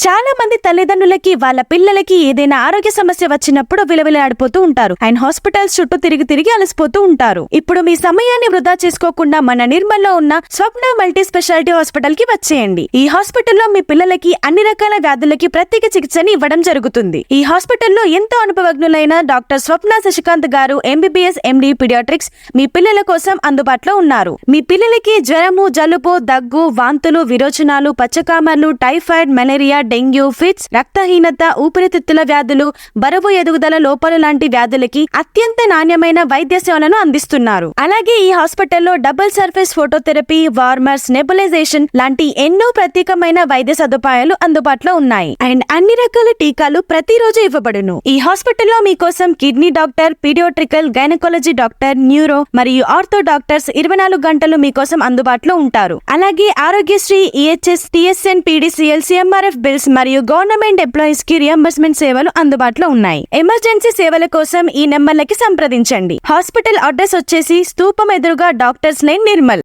చాలా మంది తల్లిదండ్రులకి వాళ్ళ పిల్లలకి ఏదైనా ఆరోగ్య సమస్య వచ్చినప్పుడు విలవిలాడిపోతూ ఉంటారు అండ్ హాస్పిటల్స్ చుట్టూ తిరిగి అలసిపోతూ ఉంటారు. ఇప్పుడు మీ సమయాన్ని వృధా చేసుకోకుండా మన నిర్మల్లో ఉన్న స్వప్న మల్టీ స్పెషాలిటీ హాస్పిటల్ కి వచ్చేయండి. ఈ హాస్పిటల్లో మీ పిల్లలకి అన్ని రకాల వ్యాధులకి ప్రత్యేక చికిత్సని ఇవ్వడం జరుగుతుంది. ఈ హాస్పిటల్లో ఎంతో అనుభవజ్ఞులైన డాక్టర్ స్వప్న శశికాంత్ గారు MBBS MD పీడియాట్రిక్స్ మీ పిల్లల కోసం అందుబాటులో ఉన్నారు. మీ పిల్లలకి జ్వరము, జలుబు, దగ్గు, వాంతులు, విరోచనాలు, పచ్చకామర్లు, టైఫాయిడ్, మలేరియా, డెంగ్యూ, ఫిట్స్, రక్తహీనత, ఊపిరితిత్తుల వ్యాధులు, బరువు ఎదుగుదల లోపాలు లాంటి వ్యాధులకి అత్యంత నాణ్యమైన వైద్య సేవలను అందిస్తున్నారు. అలాగే ఈ హాస్పిటల్లో double surface phototherapy, warmers, nebulisation లాంటి ఎన్నో ప్రత్యేకమైన వైద్య సదుపాయాలు అందుబాటులో ఉన్నాయి అండ్ అన్ని రకాల టీకాలు ప్రతిరోజు ఇవ్వబడును. ఈ హాస్పిటల్లో మీకోసం kidney doctor, pediatrical, gynaecology doctor, neuro మరియు ఆర్థో డాక్టర్స్ 24 గంటలు మీకోసం అందుబాటులో ఉంటారు. అలాగే Aarogyasri, EHS, TSN, PDCL, CMRF bills మరియు గవర్నమెంట్ ఎంప్లాయీస్ కి రియంబర్స్మెంట్ సేవలు అందుబాటులో ఉన్నాయి. ఎమర్జెన్సీ సేవల కోసం ఈ నెంబర్లకి సంప్రదించండి. హాస్పిటల్ అడ్రస్ వచ్చేసి స్తూపం ఎదురుగా డాక్టర్స్ లైన్, నిర్మల్.